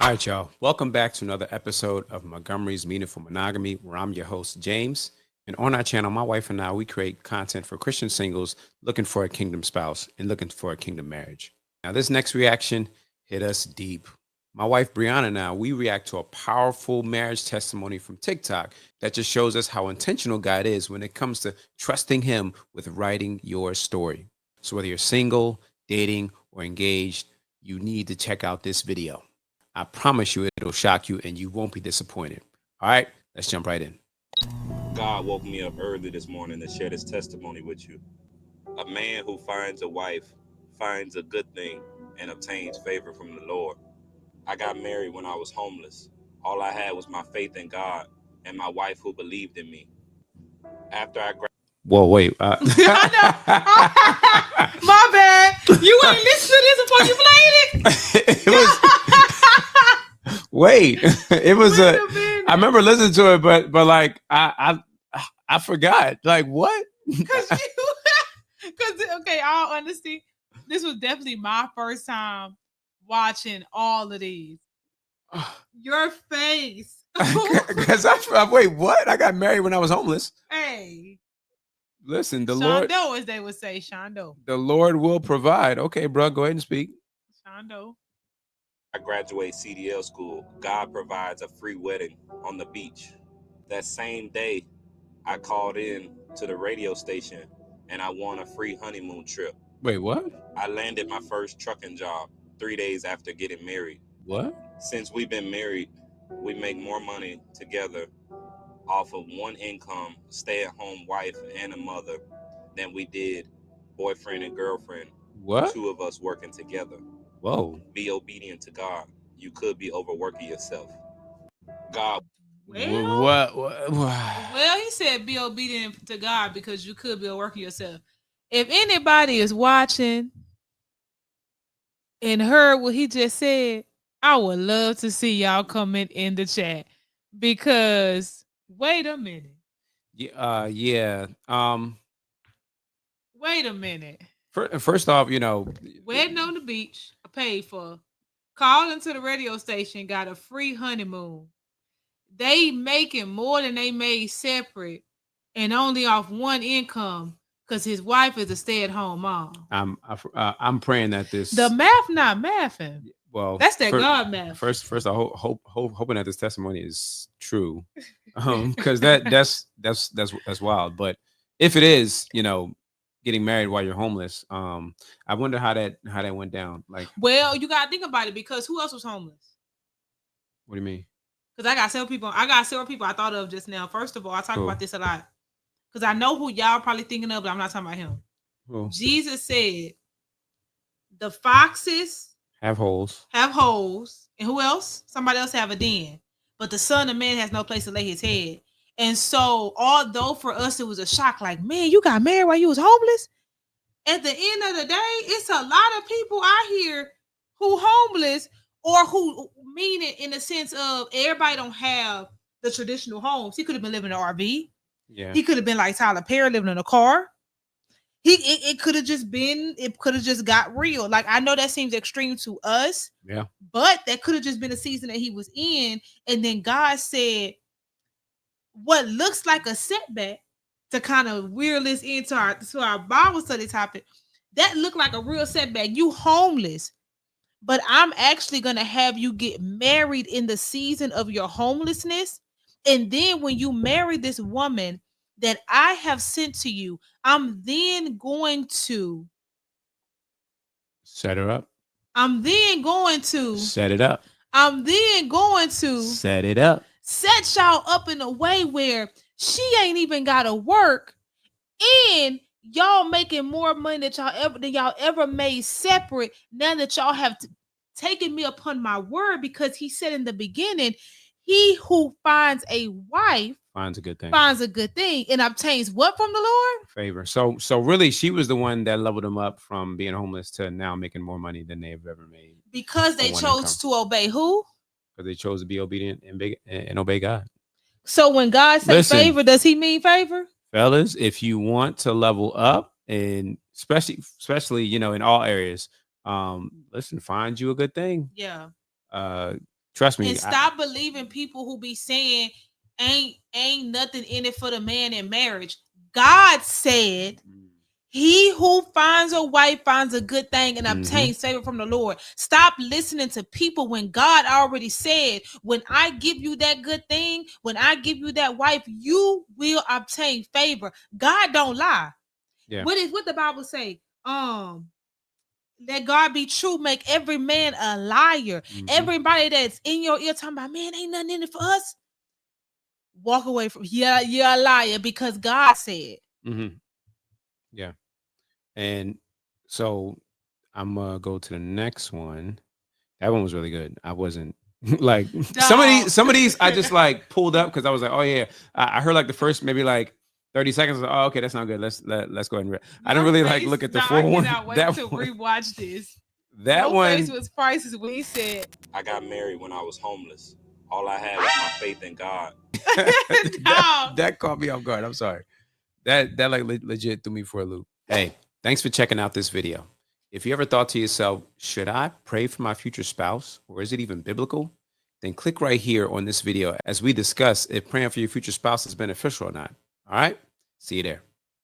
All right, y'all. Welcome back to another episode of Montgomery's Meaningful Monogamy, where I'm your host, James. And on our channel, my wife and I, we create content for Christian singles looking for a kingdom spouse and looking for a kingdom marriage. Now, this next reaction hit us deep. My wife, Briana and I, we react to a powerful marriage testimony from TikTok that just shows us how intentional God is when it comes to trusting Him with writing your story. So, whether you're single, dating, or engaged, you need to check out this video. I promise you it'll shock you and you won't be disappointed. All right, let's jump right in. God woke me up early this morning to share this testimony with you. A man who finds a wife finds a good thing and obtains favor from the Lord. I got married when I was homeless. All I had was my faith in God and my wife who believed in me. After I Whoa, wait. My bad. You ain't listen to this before you played it. It was. Wait, it was Wait a. a minute. I remember listening to it, but like I forgot. Like what? Cause okay, all honesty, this was definitely my first time watching all of these. Your face. Because I wait. What? I got married when I was homeless. Hey, Listen, the Lord. Shondo, as they would say, Shondo. The Lord will provide. Okay, bro, go ahead and speak. Shondo. graduate CDL school, God provides a free wedding on the beach. That same day, I called in to the radio station and I won a free honeymoon trip. Wait, what? I landed my first trucking job 3 days after getting married. What? Since we've been married, we make more money together off of one income, stay-at-home wife and a mother, than we did boyfriend and girlfriend. What? Two of us working together. Whoa. Be obedient to God. You could be overworking yourself. God. Well, What? well, he said be obedient to God because you could be working yourself. If anybody is watching and heard what he just said, I would love to see y'all comment in the chat because wait a minute. Yeah. Wait a minute. First off, Wedding on the beach, I paid for. Called into the radio station, got a free honeymoon. They making more than they made separate and only off one income because his wife is a stay-at-home mom. I'm praying that this The math not mathing. well That's that God math. First, I hoping that this testimony is true, because that's wild. But if it is, getting married while you're homeless, I wonder how that went down. Like, well, you gotta think about it because who else was homeless? what do you mean? Because I got several people I thought of just now. First of all, I talk about this a lot because I know who y'all probably thinking of, but I'm not talking about him. Who? Jesus said, "The foxes Have holes. and who else? Somebody else have a den, but the Son of Man has no place to lay his head." And so, although for us it was a shock, like, man, you got married while you was homeless. At the end of the day, it's a lot of people out here who homeless or who mean it in the sense of everybody don't have the traditional homes. He could have been living in an RV. Yeah. He could have been like Tyler Perry living in a car. It could have just been, it could have just got real. Like, I know that seems extreme to us. Yeah. But that could have just been a season that he was in. And then God said, what looks like a setback to kind of wheel this into our Bible study topic, that looked like a real setback. You homeless, but I'm actually gonna have you get married in the season of your homelessness. And then when you marry this woman that I have sent to you, I'm then going to Set her up. I'm then going to Set it up. I'm then going to Set it up. Set y'all up in a way where she ain't even gotta work, and y'all making more money than y'all ever made separate. Now that y'all have taken me upon my word, because he said in the beginning, he who finds a wife Finds a good thing. And obtains what from the Lord? Favor. So really, she was the one that leveled them up from being homeless to now making more money than they've ever made. Because they chose to obey who? Because they chose to be obedient and obey God. So when God says favor, does he mean favor? Fellas, if you want to level up, and especially in all areas, listen, find you a good thing. Yeah. Trust me. And stop believing people who be saying ain't nothing in it for the man in marriage. God said, he who finds a wife finds a good thing and obtains favor from the Lord. Stop listening to people when God already said, when I give you that good thing, when I give you that wife, you will obtain favor. God don't lie. Yeah. What the Bible say? Let God be true, make every man a liar. Everybody that's in your ear talking about, man, ain't nothing in it for us. Walk away from, yeah, you're a liar, because God said. Yeah. And so I'm gonna go to the next one. That one was really good. I wasn't like some of these I just like pulled up because I was like, oh yeah. I heard like the first maybe like 30 seconds. Like, oh, okay, that's not good. Let's go ahead and I didn't really like look at the full one. I cannot wait to rewatch this. That Your one face was priceless when he said, I got married when I was homeless. All I had was my faith in God. that caught me off guard. I'm sorry. That like legit threw me for a loop. Hey, thanks for checking out this video. If you ever thought to yourself, should I pray for my future spouse, or is it even biblical? Then click right here on this video as we discuss if praying for your future spouse is beneficial or not. All right? See you there.